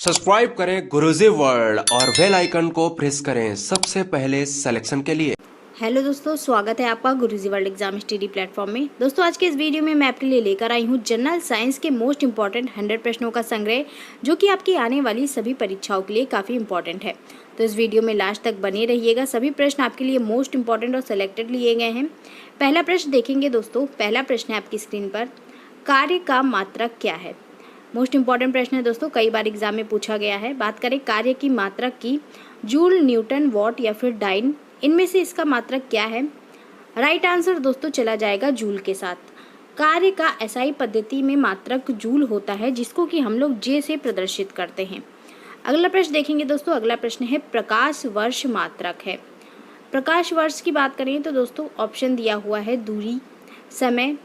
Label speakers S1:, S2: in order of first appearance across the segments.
S1: Subscribe करें गुरुजी world और bell icon को प्रेस करें सबसे पहले सिलेक्शन के लिए।
S2: हेलो दोस्तों, स्वागत है आपका गुरुजी वर्ल्ड एग्जाम स्टडी प्लेटफॉर्म में। दोस्तों आज के इस वीडियो में मैं आपके लिए लेकर आई हूँ जनरल साइंस के मोस्ट इंपॉर्टेंट 100 प्रश्नों का संग्रह, जो कि आपकी आने वाली सभी परीक्षाओं के लिए काफ़ी इंपॉर्टेंट है। तो इस वीडियो में लास्ट तक बने रहिएगा। सभी प्रश्न आपके लिए मोस्ट इंपॉर्टेंट और सिलेक्टेड लिए गए हैं। पहला प्रश्न देखेंगे दोस्तों। पहला प्रश्न है आपकी स्क्रीन पर, कार्य का मात्रक क्या है। मोस्ट इंपॉर्टेंट प्रश्न है दोस्तों, कई बार एग्जाम में पूछा गया है। बात करें कार्य की मात्रक की, जूल, न्यूटन, वॉट या फिर डाइन, इनमें से इसका मात्रक क्या है। राइट आंसर दोस्तों चला जाएगा जूल के साथ। कार्य का एसआई पद्धति में मात्रक जूल होता है, जिसको कि हम लोग जे से प्रदर्शित करते हैं। अगला प्रश्न देखेंगे दोस्तों। अगला प्रश्न है प्रकाश वर्ष मात्रक है। प्रकाश वर्ष की बात करें तो दोस्तों ऑप्शन दिया हुआ है दूरी, समय,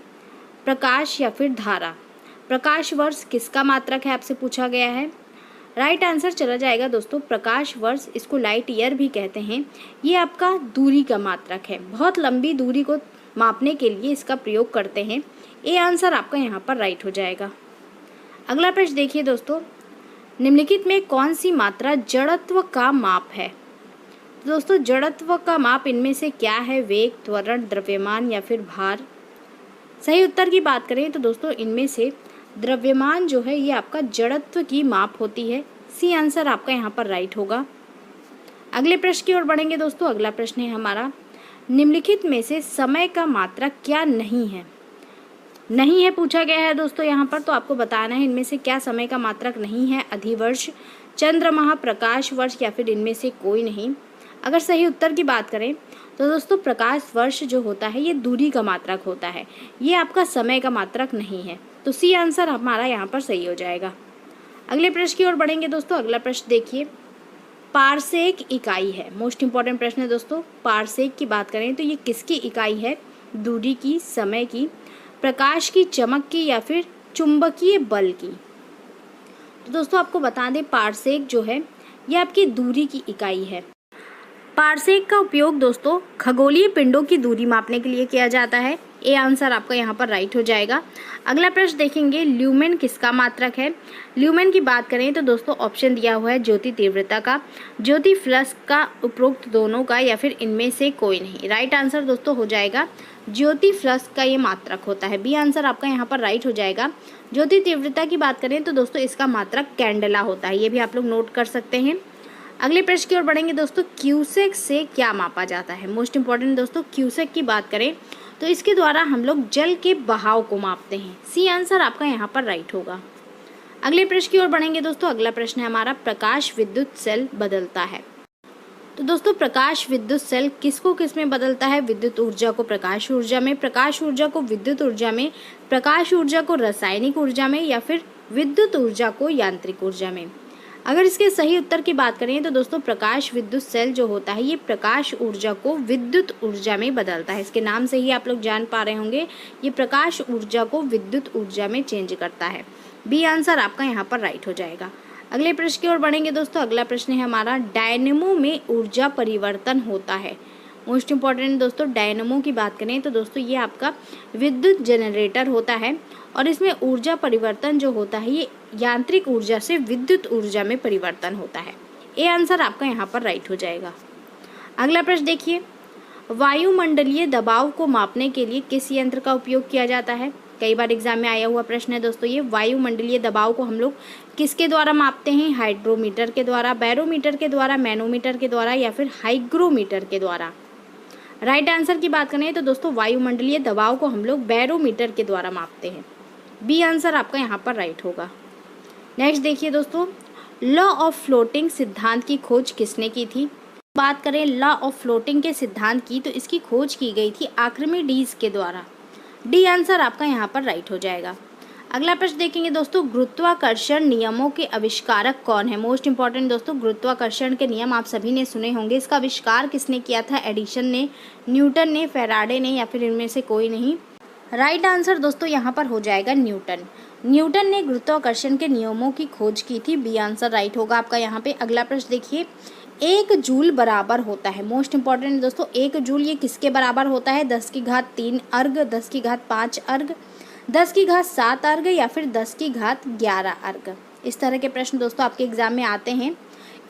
S2: प्रकाश या फिर धारा। प्रकाश वर्ष किसका मात्रक है आपसे पूछा गया है। राइट आंसर चला जाएगा दोस्तों प्रकाश वर्ष, इसको लाइट ईयर भी कहते हैं। ये आपका दूरी का मात्रक है। बहुत लंबी दूरी को मापने के लिए इसका प्रयोग करते हैं। ये आंसर आपका यहाँ पर राइट हो जाएगा। अगला प्रश्न देखिए दोस्तों, निम्नलिखित में कौन सी मात्रा जड़त्व का माप है। तो दोस्तों जड़त्व का माप इनमें से क्या है। वेग, त्वरण, द्रव्यमान या फिर भार। सही उत्तर की बात करें तो दोस्तों इनमें से द्रव्यमान जो है ये आपका जड़त्व की माप होती है। सी आंसर आपका यहाँ पर राइट होगा। अगले प्रश्न की ओर बढ़ेंगे दोस्तों। अगला प्रश्न है हमारा, निम्नलिखित में से समय का मात्रक क्या नहीं है। नहीं है पूछा गया है दोस्तों यहाँ पर, तो आपको बताना है इनमें से क्या समय का मात्रक नहीं है। अधिवर्ष, चंद्रमाह, प्रकाश वर्ष या फिर इनमें से कोई नहीं। अगर सही उत्तर की बात करें तो दोस्तों प्रकाश वर्ष जो होता है ये दूरी का मात्रक होता है, ये आपका समय का मात्रक नहीं है। तो सी आंसर हमारा यहाँ पर सही हो जाएगा। अगले प्रश्न की ओर बढ़ेंगे दोस्तों। अगला प्रश्न देखिए, पारसेक इकाई है। मोस्ट इंपॉर्टेंट प्रश्न है दोस्तों। पारसेक की बात करें तो ये किसकी इकाई है। दूरी की, समय की, प्रकाश की, चमक की या फिर चुंबकीय बल की। तो दोस्तों आपको बता दें पारसेक जो है ये आपकी दूरी की इकाई है। पारसेक का उपयोग दोस्तों खगोलीय पिंडों की दूरी मापने के लिए किया जाता है। ये आंसर आपका यहाँ पर राइट हो जाएगा। अगला प्रश्न देखेंगे, ल्यूमेन किसका मात्रक है। ल्यूमेन की बात करें तो दोस्तों ऑप्शन दिया हुआ है ज्योति तीव्रता का, ज्योति फ्लक्स का, उपरोक्त दोनों का या फिर इनमें से कोई नहीं। राइट आंसर दोस्तों हो जाएगा ज्योति फ्लक्स का ये मात्रक होता है। बी आंसर आपका यहाँ पर राइट हो जाएगा। ज्योति तीव्रता की बात करें तो दोस्तों इसका मात्रक कैंडेला होता है, ये भी आप लोग नोट कर सकते हैं। अगले प्रश्न की ओर बढ़ेंगे दोस्तों, क्यूसेक से क्या मापा जाता है। मोस्ट इंपॉर्टेंट दोस्तों, क्यूसेक की बात करें तो इसके द्वारा हम लोग जल के बहाव को मापते हैं। सी आंसर आपका यहाँ पर राइट होगा। अगले प्रश्न की ओर बढ़ेंगे दोस्तों। अगला प्रश्न है हमारा, प्रकाश विद्युत सेल बदलता है। तो दोस्तों प्रकाश विद्युत सेल किसको किस में बदलता है। विद्युत ऊर्जा को प्रकाश ऊर्जा में, प्रकाश ऊर्जा को विद्युत ऊर्जा में, प्रकाश ऊर्जा को रासायनिक ऊर्जा में या फिर विद्युत ऊर्जा को यांत्रिक ऊर्जा में। अगर इसके सही उत्तर की बात करें तो दोस्तों प्रकाश विद्युत सेल जो होता है ये प्रकाश ऊर्जा को विद्युत ऊर्जा में बदलता है। इसके नाम से ही आप लोग जान पा रहे होंगे, ये प्रकाश ऊर्जा को विद्युत ऊर्जा में चेंज करता है। बी आंसर आपका यहाँ पर राइट हो जाएगा। अगले प्रश्न की ओर बढ़ेंगे दोस्तों। अगला प्रश्न है हमारा, डायनेमो में ऊर्जा परिवर्तन होता है। मोस्ट इंपॉर्टेंट दोस्तों, डायनेमो की बात करें तो दोस्तों ये आपका विद्युत जनरेटर होता है और इसमें ऊर्जा परिवर्तन जो होता है ये यांत्रिक ऊर्जा से विद्युत ऊर्जा में परिवर्तन होता है। ये आंसर आपका यहाँ पर राइट हो जाएगा। अगला प्रश्न देखिए, वायुमंडलीय दबाव को मापने के लिए किस यंत्र का उपयोग किया जाता है। कई बार एग्जाम में आया हुआ प्रश्न है दोस्तों ये। वायुमंडलीय दबाव को हम लोग किसके द्वारा मापते हैं। हाइड्रोमीटर के द्वारा, बैरोमीटर के द्वारा, मैनोमीटर के द्वारा या फिर हाइग्रोमीटर के द्वारा। राइट आंसर की बात करें तो दोस्तों वायुमंडलीय दबाव को हम लोग बैरोमीटर के द्वारा मापते हैं। बी आंसर आपका यहाँ पर राइट होगा। नेक्स्ट देखिए दोस्तों, लॉ ऑफ फ्लोटिंग सिद्धांत की खोज किसने की थी। बात करें लॉ ऑफ फ्लोटिंग के सिद्धांत की तो इसकी खोज की गई थी आर्किमिडीज के द्वारा। डी आंसर आपका यहाँ पर राइट हो जाएगा। अगला प्रश्न देखेंगे दोस्तों, गुरुत्वाकर्षण नियमों के आविष्कारक कौन है। मोस्ट इंपॉर्टेंट दोस्तों, गुरुत्वाकर्षण के नियम आप सभी ने सुने होंगे। इसका आविष्कार किसने किया था। एडिसन ने, न्यूटन ने, फैराडे ने या फिर इनमें से कोई नहीं। राइट आंसर दोस्तों यहाँ पर हो जाएगा न्यूटन। न्यूटन ने गुरुत्वाकर्षण के नियमों की खोज की थी। बी आंसर राइट होगा आपका यहाँ पे। अगला प्रश्न देखिए, एक जूल बराबर होता है। मोस्ट इंपॉर्टेंट दोस्तों, एक जूल ये किसके बराबर होता है। 10⁻³ अर्घ, 10⁻5 अर्घ, 10⁻7 अर्घ या फिर 10⁻11 अर्घ। इस तरह के प्रश्न दोस्तों आपके एग्जाम में आते हैं।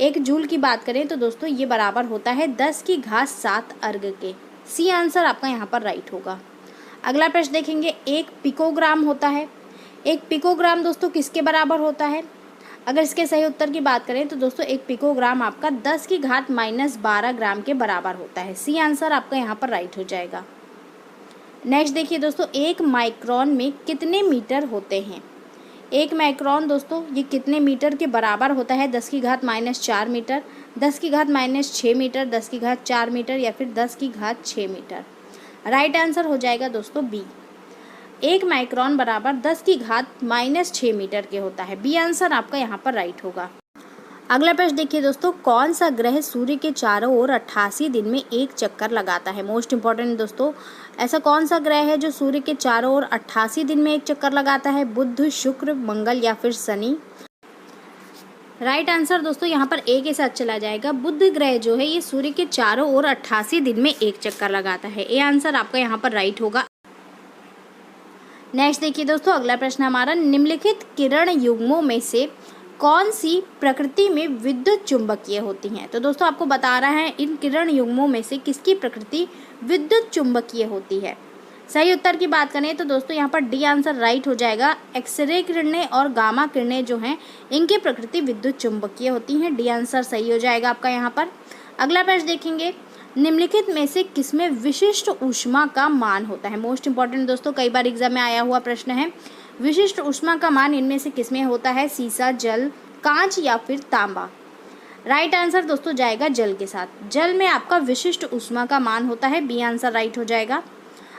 S2: 1 जूल की बात करें तो दोस्तों ये बराबर होता है 10 की घात 7 अर्ग के। सी आंसर आपका यहाँ पर राइट होगा। अगला प्रश्न देखेंगे, 1 पिकोग्राम होता है। 1 पिकोग्राम दोस्तों किसके बराबर होता है? अगर इसके सही उत्तर की बात करें तो दोस्तों 1 पिकोग्राम आपका 10 की घात -12 ग्राम के बराबर होता है। सी आंसर आपका यहाँ पर राइट हो जाएगा। नेक्स्ट देखिए दोस्तों, 1 माइक्रोन में कितने मीटर होते हैं? 1 माइक्रोन दोस्तों ये कितने मीटर के बराबर होता है? 10 की घात -4 मीटर, 10 की घात -6 मीटर, 10 की घात 4 मीटर या फिर 10 की घात 6 मीटर। राइट आंसर हो जाएगा दोस्तों बी। 1 माइक्रोन बराबर 10 की घात -6 मीटर के होता है। बी आंसर आपका यहाँ पर राइट होगा। अगला प्रश्न देखिए दोस्तों, कौन सा ग्रह सूर्य के चारों ओर 88 दिन में एक चक्कर लगाता है? मोस्ट इंपॉर्टेंट दोस्तों, ऐसा कौन सा ग्रह है जो सूर्य के चारों ओर 88 दिन में एक चक्कर लगाता है? बुध, शुक्र, मंगल या फिर शनि? राइट आंसर दोस्तों यहाँ पर ए के साथ चला जाएगा। बुध ग्रह जो है ये सूर्य के चारों ओर 88 दिन में एक चक्कर लगाता है। ए आंसर आपका यहाँ पर राइट होगा। नेक्स्ट देखिए दोस्तों, अगला प्रश्न हमारा, निम्नलिखित किरण युग्मों में से कौन सी प्रकृति में विद्युत चुंबकीय होती हैं? तो दोस्तों आपको बता रहा है इन किरण युग्मों में से किसकी प्रकृति विद्युत चुंबकीय होती है। सही उत्तर की बात करें तो दोस्तों यहाँ पर डी आंसर राइट हो जाएगा। एक्सरे किरणें और गामा किरणें जो हैं इनकी प्रकृति विद्युत चुंबकीय होती हैं। डी आंसर सही हो जाएगा आपका यहाँ पर। अगला प्रश्न देखेंगे, निम्नलिखित में से किसमें विशिष्ट ऊष्मा का मान होता है? मोस्ट इंपॉर्टेंट दोस्तों, कई बार एग्जाम में आया हुआ प्रश्न है। विशिष्ट ऊष्मा का मान इनमें से किसमें होता है? सीसा, जल, कांच या फिर तांबा? राइट आंसर दोस्तों जाएगा जल के साथ। जल में आपका विशिष्ट ऊष्मा का मान होता है। बी आंसर राइट हो जाएगा।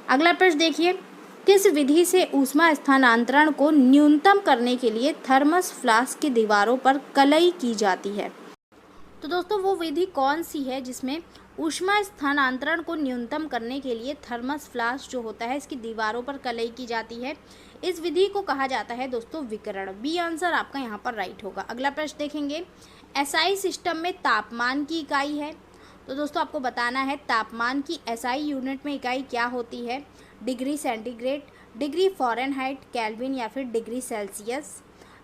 S2: अगला प्रश्न देखिए, किस विधि से ऊष्मा स्थानांतरण को न्यूनतम करने के लिए थर्मस फ्लास्क की दीवारों पर कलई की जाती है? तो दोस्तों वो विधि कौन सी है जिसमें ऊष्मा स्थानांतरण को न्यूनतम करने के लिए थर्मस फ्लास्क जो होता है इसकी दीवारों पर कलई की जाती है? इस विधि को कहा जाता है दोस्तों विकिरण। बी आंसर आपका यहाँ पर राइट होगा। अगला प्रश्न देखेंगे, एसआई सिस्टम में तापमान की इकाई है। तो दोस्तों आपको बताना है तापमान की एसआई यूनिट में इकाई क्या होती है? Degree centigrade, degree Fahrenheit, kelvin या फिर डिग्री सेल्सियस?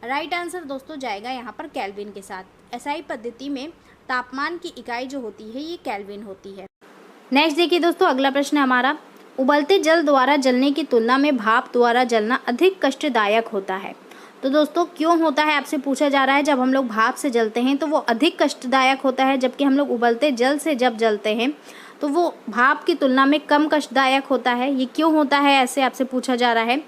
S2: राइट आंसर दोस्तों जाएगा यहाँ पर केल्विन के साथ। एसआई पद्धति में तापमान की इकाई जो होती है ये केल्विन होती है। नेक्स्ट देखिए दोस्तों, अगला प्रश्न हमारा, उबलते जल द्वारा जलने की तुलना में भाप द्वारा जलना अधिक कष्टदायक होता है। तो दोस्तों क्यों होता है आपसे पूछा जा रहा है। जब हम लोग भाप से जलते हैं तो वो अधिक कष्टदायक होता है, जबकि हम लोग उबलते जल से जब जलते हैं तो वो भाप की तुलना में कम कष्टदायक होता है। ये क्यों होता है ऐसे आपसे पूछा जा रहा है।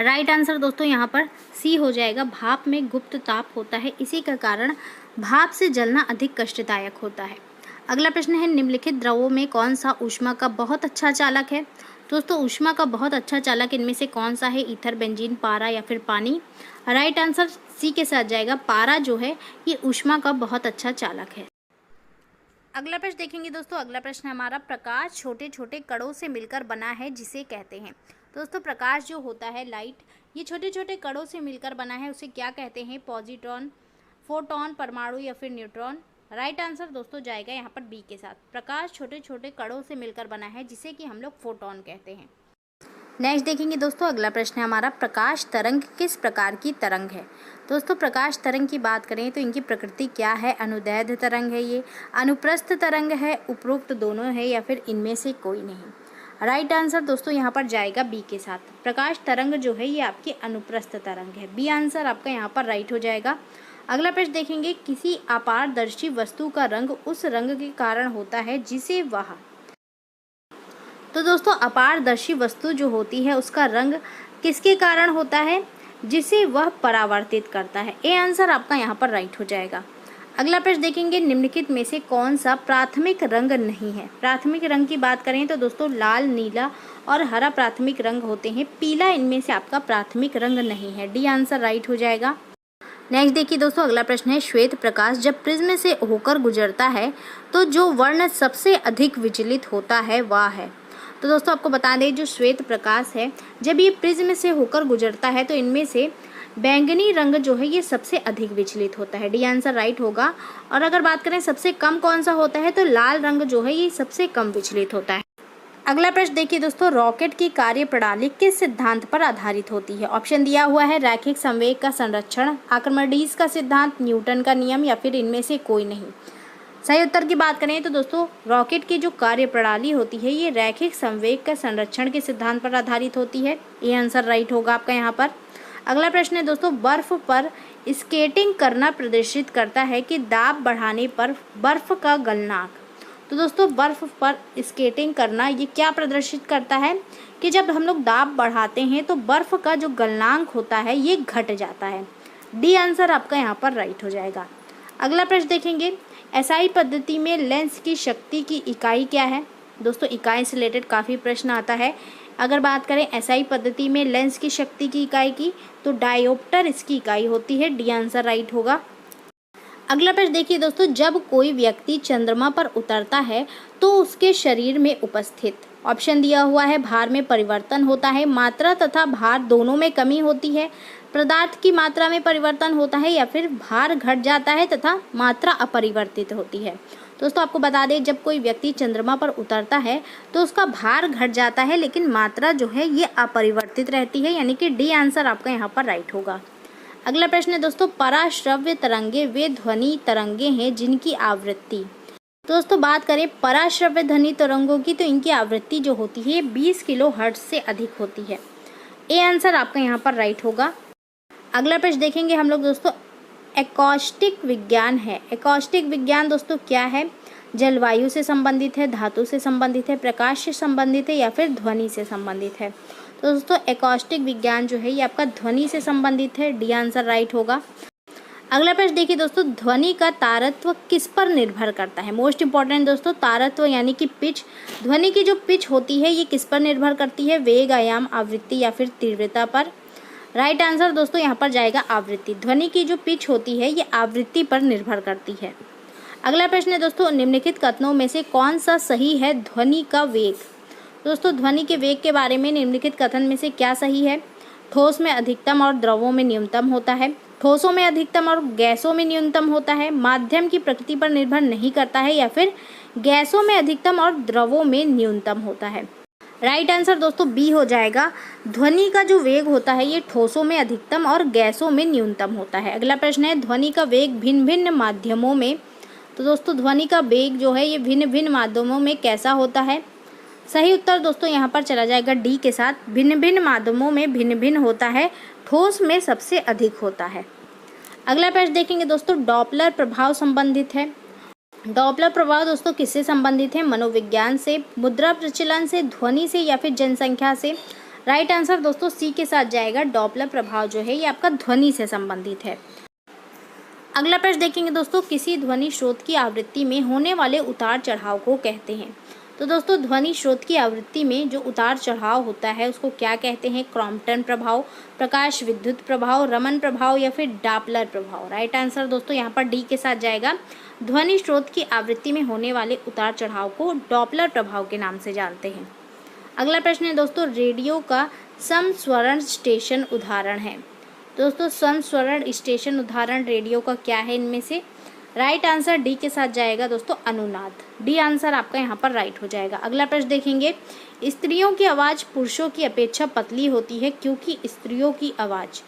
S2: राइट आंसर दोस्तों यहाँ पर सी हो जाएगा। भाप में गुप्त ताप होता है, इसी का कारण भाप से जलना अधिक कष्टदायक होता है। अगला प्रश्न है, निम्नलिखित द्रवों में कौन सा ऊष्मा का बहुत अच्छा चालक है? दोस्तों ऊष्मा का बहुत अच्छा चालक इनमें से कौन सा है? ईथर, बेंजीन, पारा या फिर पानी? राइट आंसर सी के साथ जाएगा। पारा जो है ये ऊष्मा का बहुत अच्छा चालक है। अगला प्रश्न देखेंगे दोस्तों, अगला प्रश्न हमारा, प्रकाश छोटे छोटे कणों से मिलकर बना है जिसे कहते हैं? दोस्तों प्रकाश जो होता है लाइट, ये छोटे छोटे कणों से मिलकर बना है, उसे क्या कहते हैं? पॉजिट्रॉन, फोटॉन, परमाणु या फिर न्यूट्रॉन? राइट आंसर दोस्तों जाएगा यहाँ पर बी के साथ। प्रकाश छोटे छोटे कणों से मिलकर बना है जिसे कि हम लोग फोटॉन कहते हैं। नेक्स्ट देखेंगे दोस्तों, अगला प्रश्न है हमारा, प्रकाश तरंग किस प्रकार की तरंग है? दोस्तों प्रकाश तरंग की बात करें तो इनकी प्रकृति क्या है? अनुदैर्ध्य तरंग है, ये अनुप्रस्थ तरंग है, उपरोक्त दोनों है या फिर इनमें से कोई नहीं? राइट आंसर दोस्तों यहाँ पर जाएगा बी के साथ। प्रकाश तरंग जो है ये आपकी अनुप्रस्थ तरंग है। बी आंसर आपका यहाँ पर राइट हो जाएगा। अगला प्रश्न देखेंगे, किसी अपारदर्शी वस्तु का रंग उस रंग के कारण होता है जिसे वह। तो दोस्तों अपारदर्शी वस्तु जो होती है उसका रंग किसके कारण होता है? जिसे वह परावर्तित करता है। ए आंसर आपका यहाँ पर राइट हो जाएगा। अगला प्रश्न देखेंगे, निम्नलिखित में से कौन सा प्राथमिक रंग नहीं है? प्राथमिक रंग की बात करें तो दोस्तों लाल, नीला और हरा प्राथमिक रंग होते हैं। पीला इनमें से आपका प्राथमिक रंग नहीं है। डी आंसर राइट हो जाएगा। नेक्स्ट देखिए दोस्तों, अगला प्रश्न है, श्वेत प्रकाश जब प्रिज्म से होकर गुजरता है तो जो वर्ण सबसे अधिक विचलित होता है वह है। तो दोस्तों आपको बता दें, जो श्वेत प्रकाश है जब ये प्रिज्म से होकर गुजरता है तो इनमें से बैंगनी रंग जो है ये सबसे अधिक विचलित होता है। डी आंसर राइट होगा। और अगर बात करें सबसे कम कौन सा होता है तो लाल रंग जो है ये सबसे कम विचलित होता है। अगला प्रश्न देखिए दोस्तों, रॉकेट की कार्य प्रणाली किस सिद्धांत पर आधारित होती है? ऑप्शन दिया हुआ है रैखिक संवेग का संरक्षण, आर्किमिडीज का सिद्धांत, न्यूटन का नियम या फिर इनमें से कोई नहीं। सही उत्तर की बात करें तो दोस्तों रॉकेट की जो कार्य प्रणाली होती है ये रैखिक संवेग का संरक्षण के सिद्धांत पर आधारित होती है। ये आंसर राइट होगा आपका यहाँ पर। अगला प्रश्न है दोस्तों, बर्फ पर स्केटिंग करना प्रदर्शित करता है कि दाब बढ़ाने पर बर्फ का गलनांक। तो दोस्तों बर्फ पर स्केटिंग करना ये क्या प्रदर्शित करता है कि जब हम लोग दाब बढ़ाते हैं तो बर्फ का जो गलनांक होता है ये घट जाता है। डी आंसर आपका यहाँ पर राइट हो जाएगा। अगला प्रश्न देखेंगे, एसआई पद्धति में लेंस की शक्ति की इकाई क्या है? दोस्तों इकाई से रिलेटेड काफ़ी प्रश्न आता है। अगर बात करें एसआई पद्धति में लेंस की शक्ति की इकाई की तो डायोप्टर इसकी इकाई होती है। डी आंसर राइट होगा। अगला प्रश्न देखिए दोस्तों, जब कोई व्यक्ति चंद्रमा पर उतरता है तो उसके शरीर में उपस्थित, ऑप्शन दिया हुआ है भार में परिवर्तन होता है, मात्रा तथा भार दोनों में कमी होती है, पदार्थ की मात्रा में परिवर्तन होता है या फिर भार घट जाता है तथा मात्रा अपरिवर्तित होती है। दोस्तों आपको बता दें जब कोई व्यक्ति चंद्रमा पर उतरता है तो उसका भार घट जाता है लेकिन मात्रा जो है ये अपरिवर्तित रहती है, यानी कि डी आंसर आपका यहाँ पर राइट होगा। अगला प्रश्न है दोस्तों, पराश्रव्य तरंगे वे ध्वनि तरंगे हैं जिनकी आवृत्ति। दोस्तों बात करें पराश्रव्य ध्वनि तरंगों की तो इनकी आवृत्ति जो होती है 20 किलोहर्ट्ज से अधिक होती है। ए आंसर आपका यहाँ पर राइट होगा। अगला प्रश्न देखेंगे हम लोग दोस्तों, एकॉस्टिक विज्ञान है। एकॉस्टिक विज्ञान दोस्तों क्या है? जलवायु से संबंधित है, धातु से संबंधित है, प्रकाश से संबंधित है या फिर ध्वनि से संबंधित है? तो दोस्तों एकॉस्टिक विज्ञान जो है ये आपका ध्वनि से संबंधित है। डी आंसर राइट होगा। अगला प्रश्न देखिए दोस्तों, ध्वनि का तारत्व किस पर निर्भर करता है? मोस्ट इंपॉर्टेंट दोस्तों, तारत्व यानी कि पिच। ध्वनि की जो पिच होती है ये किस पर निर्भर करती है? वेग, आयाम, आवृत्ति या फिर तीव्रता पर? राइट आंसर दोस्तों यहाँ पर जाएगा आवृत्ति। ध्वनि की जो पिच होती है ये आवृत्ति पर निर्भर करती है। अगला प्रश्न है दोस्तों, निम्नलिखित कथनों में से कौन सा सही है? ध्वनि का वेग। दोस्तों ध्वनि के वेग के बारे में निम्नलिखित कथन में से क्या सही है? ठोस में अधिकतम और द्रवों में न्यूनतम होता है, ठोसों में अधिकतम और गैसों में न्यूनतम होता है, माध्यम की प्रकृति पर निर्भर नहीं करता है या फिर गैसों में अधिकतम और द्रवों में न्यूनतम होता है? राइट आंसर दोस्तों बी हो जाएगा। ध्वनि का जो वेग होता है ये ठोसों में अधिकतम और गैसों में न्यूनतम होता है। अगला प्रश्न है, ध्वनि का वेग भिन्न भिन्न माध्यमों में। तो दोस्तों ध्वनि का वेग जो है ये भिन्न भिन्न माध्यमों में कैसा होता है? सही उत्तर दोस्तों यहाँ पर चला जाएगा डी के साथ। भिन्न भिन्न माध्यमों में भिन्न भिन्न होता है, ठोस में सबसे अधिक होता है। अगला प्रश्न देखेंगे दोस्तों, डॉपलर प्रभाव संबंधित है। डॉपलर प्रभाव दोस्तों किससे संबंधित है? मनोविज्ञान से, मुद्रा प्रचलन से, ध्वनि से या फिर जनसंख्या से? राइट आंसर दोस्तों सी के साथ जाएगा। डॉपलर प्रभाव जो है ये आपका ध्वनि से संबंधित है। अगला प्रश्न देखेंगे दोस्तों, किसी ध्वनि स्रोत की आवृत्ति में होने वाले उतार चढ़ाव को कहते हैं। तो दोस्तों ध्वनि स्रोत की आवृत्ति में जो उतार चढ़ाव होता है उसको क्या कहते हैं? क्रॉम्पटन प्रभाव, प्रकाश विद्युत प्रभाव, रमन प्रभाव या फिर डॉपलर प्रभाव? राइट आंसर दोस्तों यहाँ पर डी के साथ जाएगा। ध्वनि स्रोत की आवृत्ति में होने वाले उतार चढ़ाव को डॉपलर प्रभाव के नाम से जानते हैं। अगला प्रश्न है दोस्तों, रेडियो का समस्वरण स्टेशन उदाहरण है। दोस्तों समस्वरण स्टेशन उदाहरण रेडियो का क्या है इनमें से? राइट आंसर डी के साथ जाएगा दोस्तों अनुनाद। डी आंसर आपका यहाँ पर राइट हो जाएगा। अगला प्रश्न देखेंगे, स्त्रियों की आवाज़ पुरुषों की अपेक्षा पतली होती है क्योंकि स्त्रियों की आवाज़।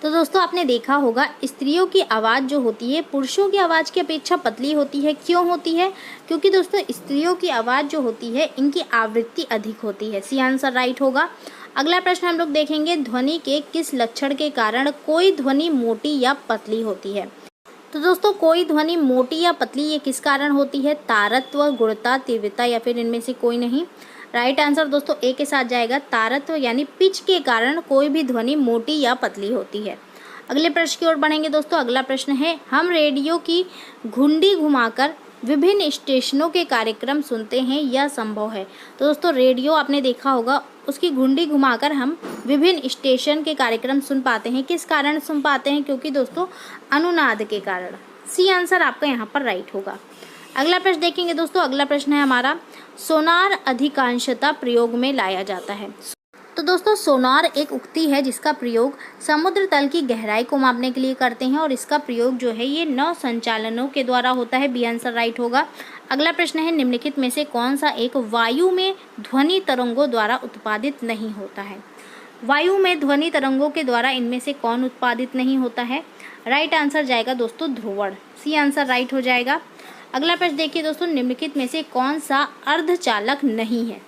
S2: तो दोस्तों आपने देखा होगा स्त्रियों की आवाज़ जो होती है पुरुषों की आवाज़ की अपेक्षा पतली होती है। क्यों होती है? क्योंकि दोस्तों स्त्रियों की आवाज़ जो होती है इनकी आवृत्ति अधिक होती है। सी आंसर राइट होगा। अगला प्रश्न हम लोग देखेंगे, ध्वनि के किस लक्षण के कारण कोई ध्वनि मोटी या पतली होती है? तो दोस्तों कोई ध्वनि मोटी या पतली ये किस कारण होती है? तारत्व, गुणता, तीव्रता या फिर इनमें से कोई नहीं? राइट आंसर दोस्तों ए के साथ जाएगा। तारत्व यानी पिच के कारण कोई भी ध्वनि मोटी या पतली होती है। अगले प्रश्न की ओर बढ़ेंगे दोस्तों। अगला प्रश्न है, हम रेडियो की घुंडी घुमाकर विभिन्न स्टेशनों के कार्यक्रम सुनते हैं, यह संभव है? तो दोस्तों रेडियो आपने देखा होगा उसकी घुंडी घुमाकर हम विभिन्न स्टेशन के कार्यक्रम सुन पाते हैं। किस कारण सुन पाते हैं? क्योंकि दोस्तों अनुनाद के कारण। सी आंसर आपका यहाँ पर राइट होगा। अगला प्रश्न देखेंगे दोस्तों। अगला प्रश्न है हमारा, सोनार अधिकांशतः प्रयोग में लाया जाता है। तो तो दोस्तों सोनार एक उक्ति है जिसका प्रयोग समुद्र तल की गहराई को मापने के लिए करते हैं और इसका प्रयोग जो है ये नौ संचालनों के द्वारा होता है। बी आंसर राइट होगा। अगला प्रश्न है निम्नलिखित में से कौन सा एक वायु में ध्वनि तरंगों द्वारा उत्पादित नहीं होता है। वायु में ध्वनि तरंगों के द्वारा इनमें से कौन उत्पादित नहीं होता है। राइट आंसर जाएगा दोस्तों ध्रुवण। सी आंसर राइट हो जाएगा। अगला प्रश्न देखिए दोस्तों निम्नलिखित में से कौन सा अर्धचालक नहीं है।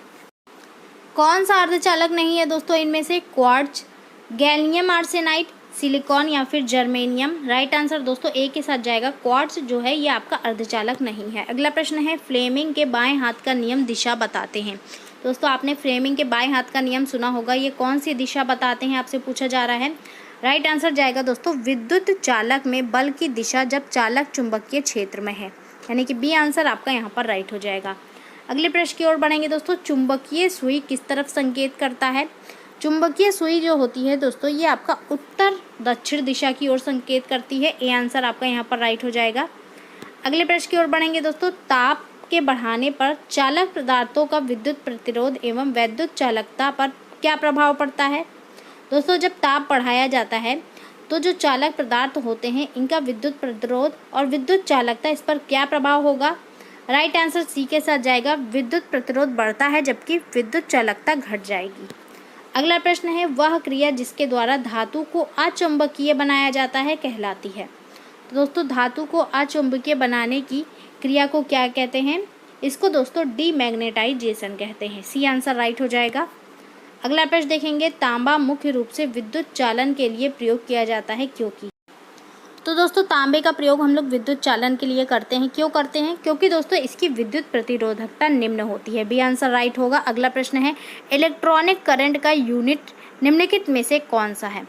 S2: कौन सा अर्धचालक नहीं है दोस्तों इनमें से। क्वार्ट्ज, गैलियम आर्सेनाइड, सिलिकॉन या फिर जर्मेनियम। राइट आंसर दोस्तों ए के साथ जाएगा। क्वार्ट्ज जो है ये आपका अर्धचालक नहीं है। अगला प्रश्न है फ्लेमिंग के बाएं हाथ का नियम दिशा बताते हैं। दोस्तों आपने फ्लेमिंग के बाएं हाथ का नियम सुना होगा, ये कौन सी दिशा बताते हैं आपसे पूछा जा रहा है। राइट आंसर जाएगा दोस्तों विद्युत चालक में बल की दिशा जब चालक चुंबकीय क्षेत्र में है, यानी कि बी आंसर आपका यहाँ पर राइट हो जाएगा। अगले प्रश्न की ओर बढ़ेंगे दोस्तों। चुंबकीय सुई किस तरफ संकेत करता है। चुंबकीय सुई जो होती है दोस्तों ये आपका उत्तर दक्षिण दिशा की ओर संकेत करती है। ए आंसर आपका यहाँ पर राइट हो जाएगा। अगले प्रश्न की ओर बढ़ेंगे दोस्तों। ताप के बढ़ाने पर चालक पदार्थों का विद्युत प्रतिरोध एवं वैद्युत चालकता पर क्या प्रभाव पड़ता है। दोस्तों जब ताप बढ़ाया जाता है तो जो चालक पदार्थ होते हैं इनका विद्युत प्रतिरोध और विद्युत चालकता इस पर क्या प्रभाव होगा। राइट आंसर सी के साथ जाएगा। विद्युत प्रतिरोध बढ़ता है जबकि विद्युत चालकता घट जाएगी। अगला प्रश्न है वह क्रिया जिसके द्वारा धातु को अचुंबकीय बनाया जाता है कहलाती है। तो दोस्तों धातु को अचुंबकीय बनाने की क्रिया को क्या कहते हैं। इसको दोस्तों डीमैग्नेटाइजेशन कहते हैं। सी आंसर राइट हो जाएगा। अगला प्रश्न देखेंगे तांबा मुख्य रूप से विद्युत चालन के लिए प्रयोग किया जाता है क्योंकि। तो दोस्तों तांबे का प्रयोग हम लोग विद्युत चालन के लिए करते हैं। क्यों करते हैं। क्योंकि दोस्तों इसकी विद्युत प्रतिरोधकता निम्न होती है। बी आंसर राइट होगा। अगला प्रश्न है इलेक्ट्रॉनिक करंट का यूनिट निम्नलिखित में से कौन सा है।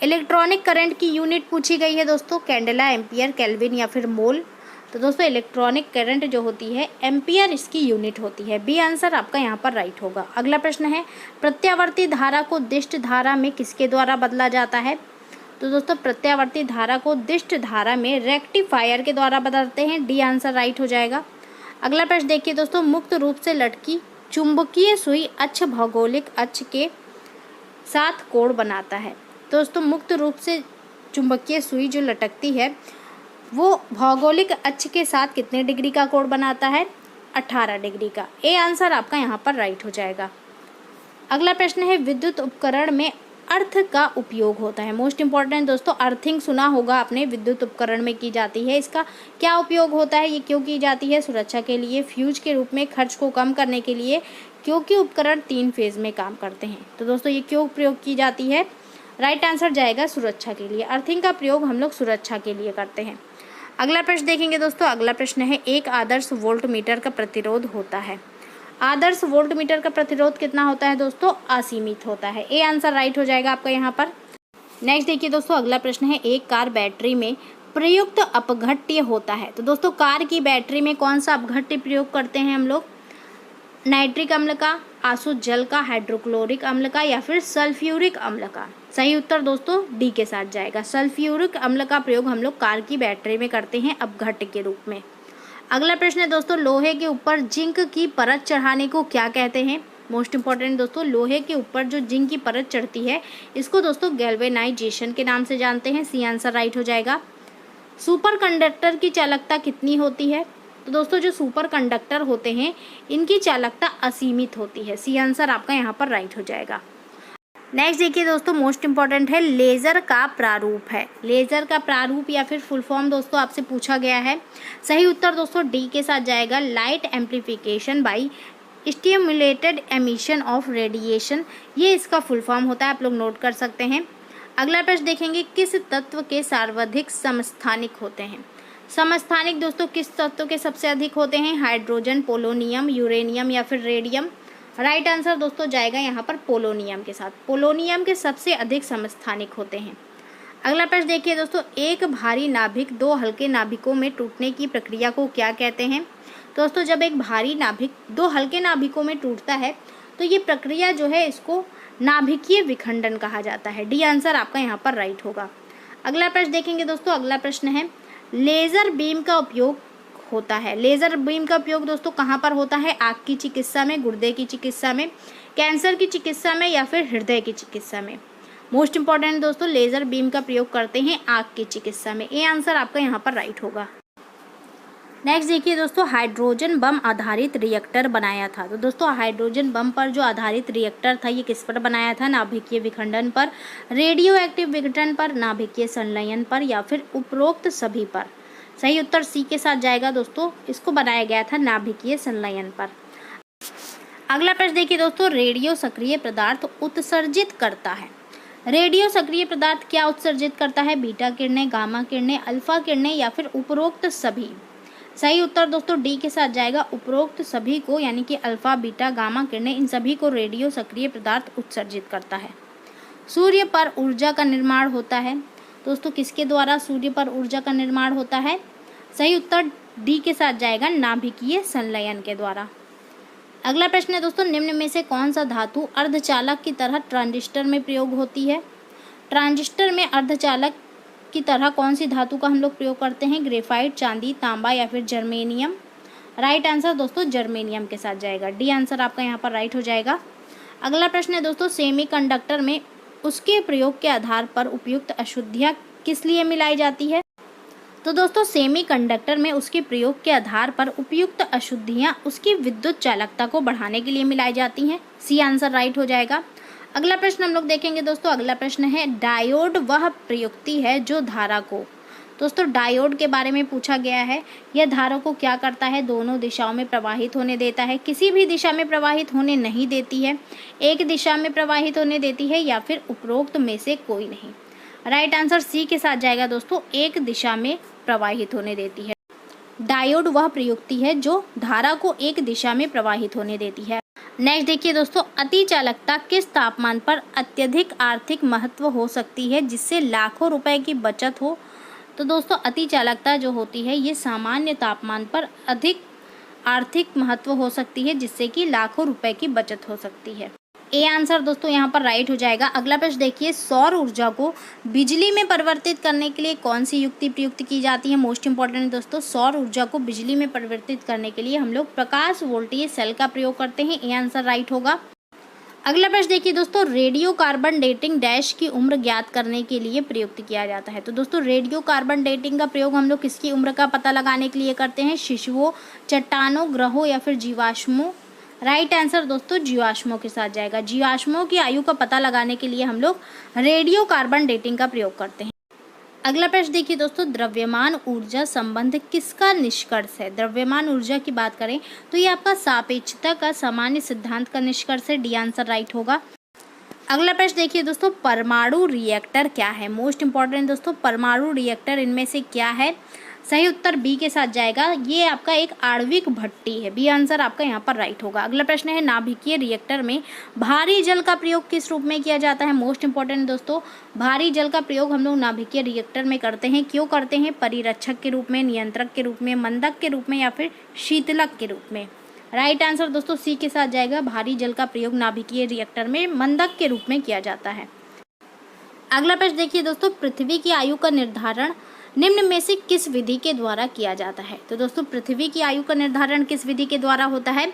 S2: इलेक्ट्रॉनिक करंट की यूनिट पूछी गई है दोस्तों कैंडेला, एम्पियर, केल्विन या फिर मोल। तो दोस्तों इलेक्ट्रॉनिक करंट जो होती है एम्पियर इसकी यूनिट होती है। बी आंसर आपका यहाँ पर राइट होगा। अगला प्रश्न है प्रत्यावर्ती धारा को दिष्ट धारा में किसके द्वारा बदला जाता है। तो दोस्तों प्रत्यावर्ती धारा को दिष्ट धारा में रेक्टिफायर के द्वारा बदलते हैं। डी आंसर राइट हो जाएगा। अगला प्रश्न देखिए दोस्तों मुक्त रूप से लटकी चुंबकीय सुई अक्ष भौगोलिक अक्ष के साथ कोण बनाता है। दोस्तों मुक्त रूप से चुंबकीय सुई जो लटकती है वो भौगोलिक अक्ष के साथ कितने डिग्री का कोण बनाता है। 18 डिग्री का। ए आंसर आपका यहाँ पर राइट हो जाएगा। अगला प्रश्न है विद्युत उपकरण में अर्थ का उपयोग होता है। मोस्ट इंपॉर्टेंट दोस्तों अर्थिंग सुना होगा आपने, विद्युत उपकरण में की जाती है। इसका क्या उपयोग होता है, ये क्यों की जाती है। सुरक्षा के लिए, फ्यूज के रूप में, खर्च को कम करने के लिए, क्योंकि उपकरण 3 फेज में काम करते हैं। तो दोस्तों ये क्यों प्रयोग की जाती है। राइट आंसर जाएगा सुरक्षा के लिए। अर्थिंग का प्रयोग हम लोग सुरक्षा के लिए करते हैं। अगला प्रश्न देखेंगे दोस्तों। अगला प्रश्न है एक आदर्श वोल्ट मीटर का प्रतिरोध होता है। आदर्श वोल्ट मीटर का प्रतिरोध कितना होता है दोस्तों। असीमित होता है। ए आंसर राइट हो जाएगा आपका यहाँ पर। नेक्स्ट देखिए दोस्तों अगला प्रश्न है एक कार बैटरी में प्रयुक्त अपघट्य होता है। तो दोस्तों कार की बैटरी में कौन सा अपघट्य प्रयोग करते हैं हम लोग। नाइट्रिक अम्ल का, आसु जल का, हाइड्रोक्लोरिक अम्ल का या फिर सल्फ्यूरिक अम्ल का। सही उत्तर दोस्तों डी के साथ जाएगा। सल्फ्यूरिक अम्ल का प्रयोग हम लोग कार की बैटरी में करते हैं अपघट्य के रूप में। अगला प्रश्न है दोस्तों लोहे के ऊपर जिंक की परत चढ़ाने को क्या कहते हैं। मोस्ट इंपॉर्टेंट दोस्तों लोहे के ऊपर जो जिंक की परत चढ़ती है इसको दोस्तों गैल्वेनाइजेशन के नाम से जानते हैं। सी आंसर राइट हो जाएगा। सुपर कंडक्टर की चालकता कितनी होती है। तो दोस्तों जो सुपर कंडक्टर होते हैं इनकी चालकता असीमित होती है। सी आंसर आपका यहाँ पर राइट हो जाएगा। नेक्स्ट देखिए दोस्तों मोस्ट इंपॉर्टेंट है लेज़र का प्रारूप है। लेज़र का प्रारूप या फिर फुल फॉर्म दोस्तों आपसे पूछा गया है। सही उत्तर दोस्तों डी के साथ जाएगा। Light amplification by stimulated emission of radiation, ये इसका फुल फॉर्म होता है, आप लोग नोट कर सकते हैं। अगला प्रश्न देखेंगे किस तत्व के सर्वाधिक समस्थानिक होते हैं। समस्थानिक दोस्तों किस तत्व के सबसे अधिक होते हैं। हाइड्रोजन, पोलोनियम, यूरेनियम या फिर रेडियम। राइट आंसर दोस्तों जाएगा यहाँ पर पोलोनियम के साथ। पोलोनियम के सबसे अधिक समस्थानिक होते हैं। अगला प्रश्न देखिए दोस्तों एक भारी नाभिक 2 हल्के नाभिकों में टूटने की प्रक्रिया को क्या कहते हैं। दोस्तों जब एक भारी नाभिक 2 हल्के नाभिकों में टूटता है तो ये प्रक्रिया जो है इसको नाभिकीय विखंडन कहा जाता है। डी आंसर आपका यहाँ पर राइट होगा। अगला प्रश्न देखेंगे दोस्तों। अगला प्रश्न है लेज़र बीम का उपयोग होता है। लेज़र बीम का उपयोग दोस्तों कहाँ पर होता है? आँख की चिकित्सा में, गुर्दे की चिकित्सा में, कैंसर की चिकित्सा में या फिर हृदय की चिकित्सा में। मोस्ट इंपॉर्टेंट दोस्तों, लेज़र बीम का प्रयोग करते हैं आँख की चिकित्सा में। ये आंसर आपका यहाँ पर राइट होगा। नेक्स्ट देखिए दोस्तों, हाइड्रोजन बम आधारित रिएक्टर बनाया था। तो दोस्तों हाइड्रोजन बम पर जो आधारित रिएक्टर था ये किस पर बनाया था? नाभिकीय विखंडन पर, रेडियो एक्टिव विघटन पर, नाभिकीय संलयन पर या फिर उपरोक्त सभी पर। सही उत्तर सी के साथ जाएगा दोस्तों, इसको बनाया गया था नाभिकीय संलयन पर। अगला प्रश्न देखिए दोस्तों, रेडियो सक्रिय पदार्थ उत्सर्जित करता है। रेडियो सक्रिय पदार्थ क्या उत्सर्जित करता है? बीटा किरणें, गामा किरणें, अल्फा किरणें या फिर उपरोक्त सभी। सही उत्तर दोस्तों डी के साथ जाएगा, उपरोक्त सभी को, यानी कि अल्फा, बीटा, गामा किरणें, इन सभी को रेडियो सक्रिय पदार्थ उत्सर्जित करता है। सूर्य पर ऊर्जा का निर्माण होता है। दोस्तों किसके द्वारा सूर्य पर ऊर्जा का निर्माण होता है? सही उत्तर डी के साथ जाएगा, नाभिकीय संलयन के द्वारा। अगला प्रश्न है दोस्तों, निम्न में से कौन सा धातु अर्धचालक की तरह ट्रांजिस्टर में प्रयोग होती है? ट्रांजिस्टर में अर्धचालक की तरह कौन सी धातु का हम लोग प्रयोग करते हैं? ग्रेफाइट, चांदी, तांबा या फिर जर्मेनियम। राइट आंसर दोस्तों जर्मेनियम के साथ जाएगा, डी आंसर आपका यहाँ पर राइट हो जाएगा। अगला प्रश्न है दोस्तों, सेमीकंडक्टर में उसके प्रयोग के आधार पर उपयुक्त अशुद्धियाँ किस लिए मिलाई जाती है? तो दोस्तों सेमीकंडक्टर में उसके प्रयोग के आधार पर उपयुक्त अशुद्धियाँ उसकी विद्युत चालकता को बढ़ाने के लिए मिलाई जाती हैं। सी आंसर राइट हो जाएगा। अगला प्रश्न हम लोग देखेंगे दोस्तों, अगला प्रश्न है, डायोड वह प्रयुक्ति है जो धारा को। दोस्तों डायोड के बारे में पूछा गया है। यह धारा को क्या करता है? दोनों दिशाओं में प्रवाहित होने देता है, किसी भी दिशा में प्रवाहित होने नहीं देती है, एक दिशा में प्रवाहित होने देती है या फिर उपरोक्त में से कोई नहीं। राइट आंसर सी के साथ जाएगा दोस्तों, एक दिशा में प्रवाहित होने देती है। डायोड वह प्रयुक्ति है जो धारा को एक दिशा में प्रवाहित होने देती है। नेक्स्ट देखिए दोस्तों, अति चालकता किस तापमान पर अत्यधिक आर्थिक महत्व हो सकती है जिससे लाखों रुपए की बचत हो? तो दोस्तों अति चालकता जो होती है ये सामान्य तापमान पर अधिक आर्थिक महत्व हो सकती है जिससे कि लाखों रुपए की बचत हो सकती है। ए आंसर दोस्तों यहाँ पर राइट हो जाएगा। अगला प्रश्न देखिए, सौर ऊर्जा को बिजली में परिवर्तित करने के लिए कौन सी युक्ति प्रयुक्त की जाती है? मोस्ट इंपॉर्टेंट दोस्तों, सौर ऊर्जा को बिजली में परिवर्तित करने के लिए हम लोग प्रकाश वोल्टेज सेल का प्रयोग करते हैं। ए आंसर राइट होगा। अगला प्रश्न देखिए दोस्तों, रेडियो कार्बन डेटिंग डैश की उम्र ज्ञात करने के लिए प्रयुक्त किया जाता है। तो दोस्तों रेडियो कार्बन डेटिंग का प्रयोग हम लोग किसकी उम्र का पता लगाने के लिए करते हैं? शिशुओं, चट्टानों, ग्रहों या फिर जीवाश्मों। राइट आंसर दोस्तों जीवाश्मों के साथ जाएगा। जीवाश्मों की आयु का पता लगाने के लिए हम लोग रेडियो कार्बन डेटिंग का प्रयोग करते हैं। अगला प्रश्न देखिए दोस्तों, द्रव्यमान ऊर्जा संबंध किसका निष्कर्ष है? द्रव्यमान ऊर्जा की बात करें तो ये आपका सापेक्षता का सामान्य सिद्धांत का निष्कर्ष है। डी आंसर राइट होगा। अगला प्रश्न देखिए दोस्तों, परमाणु रिएक्टर क्या है? मोस्ट इंपॉर्टेंट दोस्तों, परमाणु रिएक्टर इनमें से क्या है? सही उत्तर बी के साथ जाएगा, ये आपका एक आणविक भट्टी है। बी आंसर आपका यहाँ पर राइट होगा। अगला प्रश्न है, नाभिकीय रिएक्टर में भारी जल का प्रयोग किस रूप में किया जाता है? मोस्ट इंपॉर्टेंट दोस्तों, भारी जल का प्रयोग हम लोग नाभिकीय रिएक्टर में करते हैं। क्यों करते हैं? परिरक्षक के रूप में, नियंत्रक के रूप में, मंदक के रूप में या फिर शीतलक के रूप में। राइट आंसर दोस्तों सी के साथ जाएगा, भारी जल का प्रयोग नाभिकीय रिएक्टर में मंदक के रूप में किया जाता है। अगला प्रश्न देखिए दोस्तों, पृथ्वी की आयु का निर्धारण निम्न में से किस विधि के द्वारा किया जाता है? तो दोस्तों पृथ्वी की आयु का निर्धारण किस विधि के द्वारा होता है?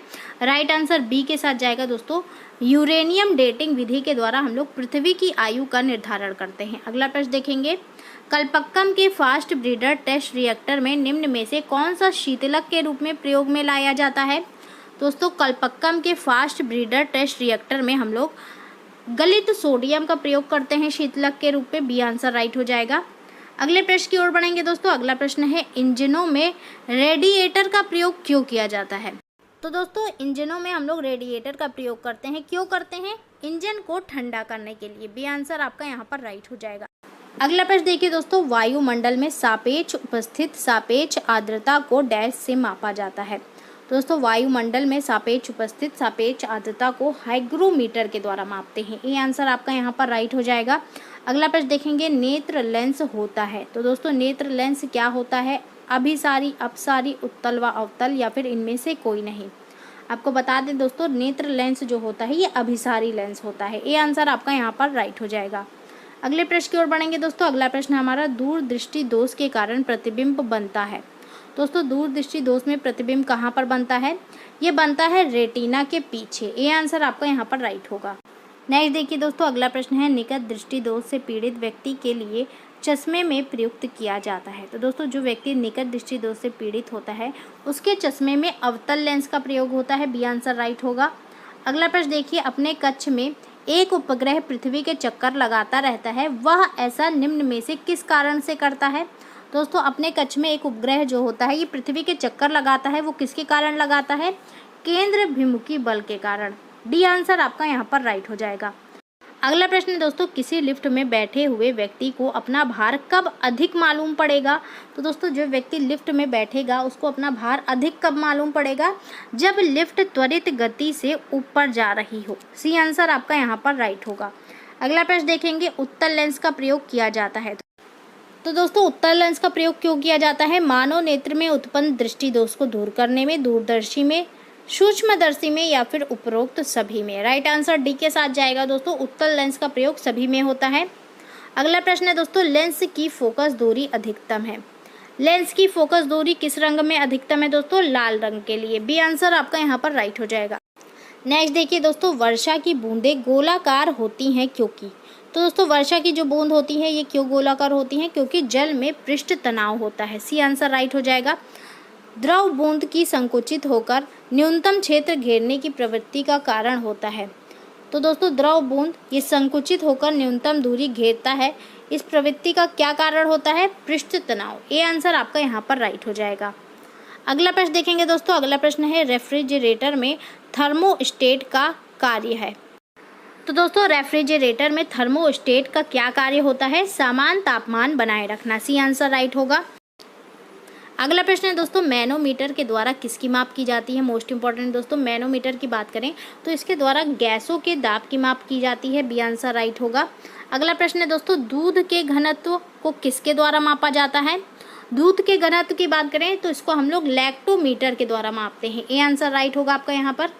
S2: राइट आंसर बी के साथ जाएगा दोस्तों, यूरेनियम डेटिंग विधि के द्वारा हम लोग पृथ्वी की आयु का निर्धारण करते हैं। अगला प्रश्न देखेंगे, कल्पक्कम के फास्ट ब्रीडर टेस्ट रिएक्टर में निम्न में से कौन सा शीतलक के रूप में प्रयोग में लाया जाता है? दोस्तों कल्पक्कम के फास्ट ब्रीडर टेस्ट रिएक्टर में हम लोग गलित सोडियम का प्रयोग करते हैं शीतलक के रूप में। बी आंसर राइट हो जाएगा। अगले प्रश्न की ओर बढ़ेंगे दोस्तों। अगला प्रश्न है, इंजनों में रेडिएटर का प्रयोग क्यों किया जाता है? तो दोस्तों इंजनों में हम लोग रेडिएटर का प्रयोग करते हैं। क्यों करते हैं? इंजन को ठंडा करने के लिए। बी आंसर आपका यहाँ पर राइट हो जाएगा। अगला प्रश्न देखिए दोस्तों, वायुमंडल में सापेक्ष उपस्थित सापेक्ष आर्द्रता को डैश से मापा जाता है। दोस्तों वायुमंडल में सापेक्ष उपस्थित सापेक्ष आर्द्रता को हाइग्रोमीटर के द्वारा मापते हैं। ये आंसर आपका यहाँ पर राइट हो जाएगा। अगला प्रश्न देखेंगे, नेत्र लेंस होता है। तो दोस्तों नेत्र लेंस क्या होता है? अभिसारी, अपसारी, उत्तल व अवतल या फिर इनमें से कोई नहीं। आपको बता दें दोस्तों, नेत्र लेंस जो होता है ये अभिसारी लेंस होता है। ये आंसर आपका यहाँ पर राइट हो जाएगा। अगले प्रश्न की ओर बढ़ेंगे दोस्तों। अगला प्रश्न हमारा, दूरदृष्टि दोष के कारण प्रतिबिंब बनता है। दोस्तों दूरदृष्टि दोष में प्रतिबिंब कहाँ पर बनता है? ये बनता है रेटिना के पीछे। ये आंसर आपका यहाँ पर राइट होगा। नेक्स्ट देखिए दोस्तों, अगला प्रश्न है निकट दृष्टि दोष से पीड़ित व्यक्ति के लिए चश्मे में प्रयुक्त किया जाता है। तो दोस्तों जो व्यक्ति निकट दृष्टि दोष से पीड़ित होता है उसके चश्मे में अवतल लेंस का प्रयोग होता है। बी आंसर राइट होगा। अगला प्रश्न देखिए, अपने कक्ष में एक उपग्रह पृथ्वी के चक्कर लगाता रहता है, वह ऐसा निम्न में से किस कारण से करता है? दोस्तों अपने कक्ष में एक उपग्रह जो होता है ये पृथ्वी के चक्कर लगाता है, वो किसके कारण लगाता है? केंद्राभिमुखी बल के कारण। डी आंसर आपका यहाँ पर राइट हो जाएगा। अगला प्रश्न है दोस्तों, किसी लिफ्ट में बैठे हुए व्यक्ति को अपना भार कब अधिक मालूम पड़ेगा? तो दोस्तों जो व्यक्ति लिफ्ट में बैठेगा उसको अपना भार अधिक कब मालूम पड़ेगा? जब लिफ्ट त्वरित गति से ऊपर जा रही हो। सी आंसर आपका यहाँ पर राइट होगा। अगला प्रश्न देखेंगे, उत्तल लेंस का प्रयोग किया जाता है। तो दोस्तों उत्तल लेंस का प्रयोग क्यों किया जाता है? मानव नेत्र में उत्पन्न दृष्टि दोष को दूर करने में, दूरदर्शी में, सूक्ष्मदर्शी में या फिर उपरोक्त सभी में। राइट आंसर डी के साथ जाएगा दोस्तों, उत्तल लेंस का प्रयोग सभी में होता है। अगला प्रश्न है दोस्तों, लेंस की फोकस दूरी अधिकतम है। लेंस की फोकस दूरी किस रंग में अधिकतम है दोस्तों? लाल रंग के लिए। बी आंसर आपका यहाँ पर राइट हो जाएगा। नेक्स्ट देखिए दोस्तों, वर्षा की बूंदें गोलाकार होती हैं क्योंकि? तो दोस्तों वर्षा की जो बूंद होती है ये क्यों गोलाकार होती हैं? क्योंकि जल में पृष्ठ तनाव होता है। सी आंसर राइट हो जाएगा। द्रव बूंद की संकुचित होकर न्यूनतम क्षेत्र घेरने की प्रवृत्ति का कारण होता है। तो दोस्तों द्रव बूंद ये संकुचित होकर न्यूनतम दूरी घेरता है, इस प्रवृत्ति का क्या कारण होता है? पृष्ठ तनाव। ये आंसर आपका यहाँ पर राइट हो जाएगा। अगला प्रश्न देखेंगे दोस्तों, अगला प्रश्न है रेफ्रिजरेटर में थर्मोस्टेट का कार्य है। तो दोस्तों रेफ्रिजरेटर में थर्मोस्टेट का क्या कार्य होता है? समान तापमान बनाए रखना। सी आंसर राइट होगा। अगला प्रश्न है दोस्तों, मैनोमीटर के द्वारा किसकी माप की जाती है? मोस्ट इंपॉर्टेंट दोस्तों, मैनोमीटर की बात करें तो इसके द्वारा गैसों के दाब की माप की जाती है। बी आंसर राइट होगा। अगला प्रश्न है दोस्तों, दूध के घनत्व को किसके द्वारा मापा जाता है? दूध के घनत्व की बात करें तो इसको हम लोग लैक्टोमीटर के द्वारा मापते हैं। ए आंसर राइट होगा आपका यहाँ पर।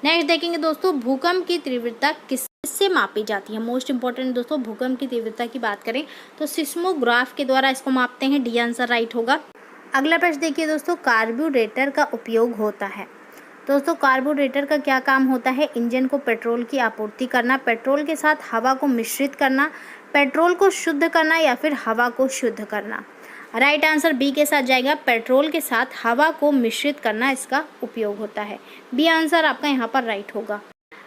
S2: नेक्स्ट देखेंगे दोस्तों, भूकंप की तीव्रता किससे मापी जाती है? मोस्ट इंपॉर्टेंट दोस्तों, भूकंप की तीव्रता की बात करें तो सिस्मोग्राफ के द्वारा इसको मापते हैं। डी आंसर राइट होगा। अगला प्रश्न देखिए दोस्तों, कार्बोरेटर का उपयोग होता है। दोस्तों कार्बोरेटर का क्या काम होता है? इंजन को पेट्रोल की आपूर्ति करना, पेट्रोल के साथ हवा को मिश्रित करना, पेट्रोल को शुद्ध करना या फिर हवा को शुद्ध करना। राइट आंसर बी के साथ जाएगा, पेट्रोल के साथ हवा को मिश्रित करना इसका उपयोग होता है। बी आंसर आपका यहाँ पर राइट होगा।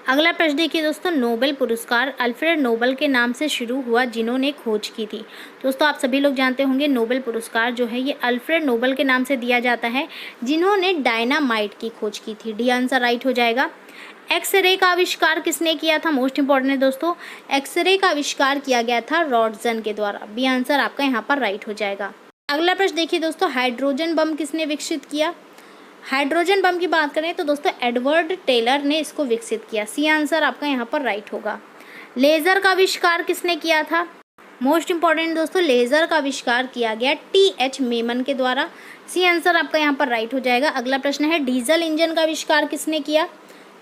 S2: अगला प्रश्न देखिए दोस्तों, नोबेल पुरस्कार अल्फ्रेड नोबेल के नाम से शुरू हुआ जिन्होंने खोज की थी। दोस्तों आप सभी लोग जानते होंगे नोबेल पुरस्कार जो है ये अल्फ्रेड नोबेल के नाम से दिया जाता है जिन्होंने डायनामाइट की खोज की थी। डी आंसर राइट हो जाएगा। एक्सरे का आविष्कार किसने किया था? मोस्ट इंपॉर्टेंट है दोस्तों, एक्सरे का आविष्कार किया गया था रॉटसन के द्वारा। बी आंसर आपका यहाँ पर राइट हो जाएगा। अगला प्रश्न देखिए दोस्तों, हाइड्रोजन बम किसने विकसित किया? हाइड्रोजन बम की बात करें तो दोस्तों एडवर्ड टेलर ने इसको विकसित किया। सी आंसर आपका यहाँ पर राइट होगा। लेजर का आविष्कार किसने किया था? मोस्ट इंपॉर्टेंट दोस्तों, लेजर का आविष्कार किया गया टी.एच. मेमन के द्वारा। सी आंसर आपका यहाँ पर राइट हो जाएगा। अगला प्रश्न है, डीजल इंजन का आविष्कार किसने किया?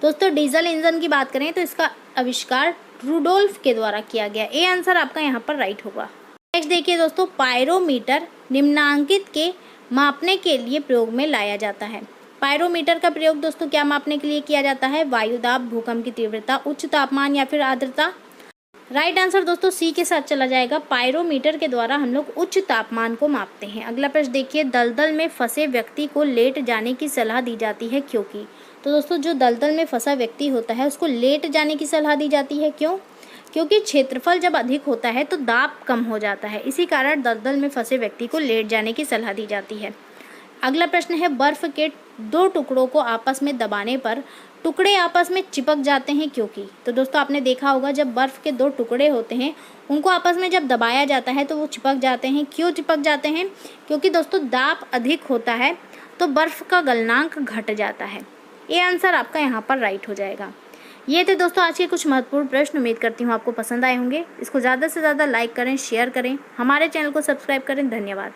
S2: दोस्तों डीजल इंजन की बात करें तो इसका आविष्कार रूडोल्फ के द्वारा किया गया। ए आंसर आपका यहाँ पर राइट होगा। नेक्स्ट देखिए दोस्तों, पायरोमीटर निम्नांकित के मापने के लिए प्रयोग में लाया जाता है। पायरोमीटर का प्रयोग दोस्तों क्या मापने के लिए किया जाता है? वायु दाब, भूकंप की तीव्रता, उच्च तापमान या फिर आर्द्रता। राइट आंसर दोस्तों सी के साथ चला जाएगा। पायरोमीटर के द्वारा हम लोग उच्च तापमान को मापते हैं। अगला प्रश्न देखिए, दलदल में फंसे व्यक्ति को लेट जाने की सलाह दी जाती है क्योंकि? तो दोस्तों जो दलदल में फंसा व्यक्ति होता है उसको लेट जाने की सलाह दी जाती है। क्यों? क्योंकि क्षेत्रफल जब अधिक होता है तो दाब कम हो जाता है, इसी कारण दलदल में फंसे व्यक्ति को लेट जाने की सलाह दी जाती है। अगला प्रश्न है, बर्फ के दो टुकड़ों को आपस में दबाने पर टुकड़े आपस में चिपक जाते हैं क्योंकि? तो दोस्तों आपने देखा होगा जब बर्फ के दो टुकड़े होते हैं उनको आपस में जब दबाया जाता है तो वो चिपक जाते हैं। क्यों चिपक जाते हैं? क्योंकि दोस्तों दाब अधिक होता है तो बर्फ का गलनांक घट जाता है। ये आंसर आपका यहाँ पर राइट हो जाएगा। ये थे दोस्तों आज के कुछ महत्वपूर्ण प्रश्न। उम्मीद करती हूँ आपको पसंद आए होंगे। इसको ज़्यादा से ज़्यादा लाइक करें, शेयर करें, हमारे चैनल को सब्सक्राइब करें। धन्यवाद।